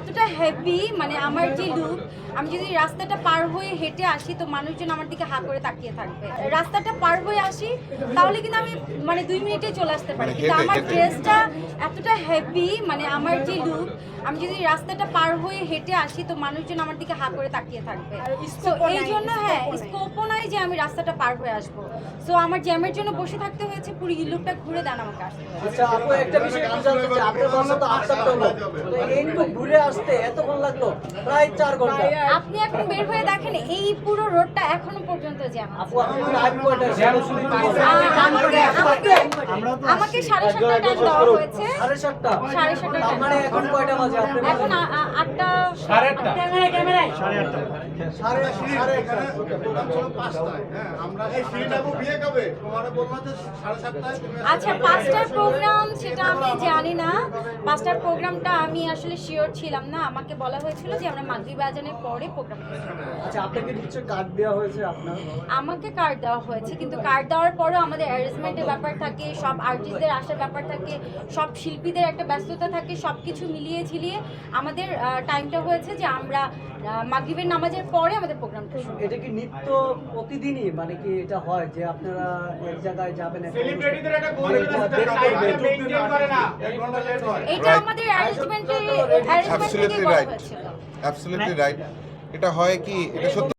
এতটা হেভি, মানে আমার যে লুক, আমি যদি রাস্তাটা পার হয়ে হেঁটে আসি তো মানুষজন আমার দিকে হা করে তাকিয়ে থাকবে। রাস্তাটা পার হয়ে আসি তাহলে কিন্তু আমি মানে 2 মিনিটে চলে আসতে পারি, কিন্তু আমার ড্রেসটা এতটা হেভি, মানে আমার যে লুক, আমি যদি রাস্তাটা পার হয়ে হেঁটে আসি তো মানুষজন আমার দিকে হা করে তাকিয়ে থাকবে। তো এই জন্য স্কোপও নাই যে আমি রাস্তাটা পার হয়ে আসবো। সো আমার জ্যামের জন্য বসে থাকতে হয়েছে, পুরো লুকটা ঘুরে দেন আমাকে আসতে হয়েছে। আচ্ছা আপু, একটা বিষয় একটু জানতে চাই, আপনার বাসা তো 8টা টলো, তো এইটুকু ঘুরে আসতে এতক্ষণ লাগলো? প্রায় 4 ঘন্টা। আপনি এখন বের হয়ে দেখেন এই পুরো রোডটা এখনো পর্যন্ত জ্যাম আছে। আপু আপনি টাইম কয়টা? আমাকে 7:30 টাইম দেওয়া হয়েছে। 7:30? 7:30 তার মানে এখন কয়টা বাজে আপনার? এখন 8টা 8:30 ক্যামেরায় 8:30। আচ্ছা 5টার প্রোগ্রাম সেটা আমি জানি না। 5টার প্রোগ্রামটা আমি আসলে শিওর ছিলাম না। আমাকে বলা হয়েছিল যে আমরা মাগরিব আজানের পরে প্রোগ্রাম করব। আচ্ছা আপনাকে নিশ্চয় কার্ড দেওয়া হয়েছে আপনার? আমাকে কার্ড দেওয়া হয়েছে, কিন্তু কার্ড দেওয়ার পরেও আমাদের অ্যারেঞ্জমেন্টের ব্যাপার থাকে, সব আর্টিস্টদের আসার ব্যাপার থাকে, সব শিল্পীদের একটা ব্যস্ততা থাকে, সব কিছু মিলিয়ে ঝিলিয়ে আমাদের টাইমটা হয়েছে যে আমরা মাগরিবের নামাজের পরে আমাদের প্রোগ্রামটা শুরু। এটা কি নিত্য প্রতিদিনই, মানে কি এটা হয় যে আপনারা এক জায়গায় যাবেন সেলিব্রিটিদের একটা গোল আছে, মেইনটেইন করে না, 1 ঘন্টা লেট হয়। এটা আমাদের অ্যারেঞ্জমেন্টে বলা হয়েছিল। Absolutely right. এটা হয় কি, এটা সত্যি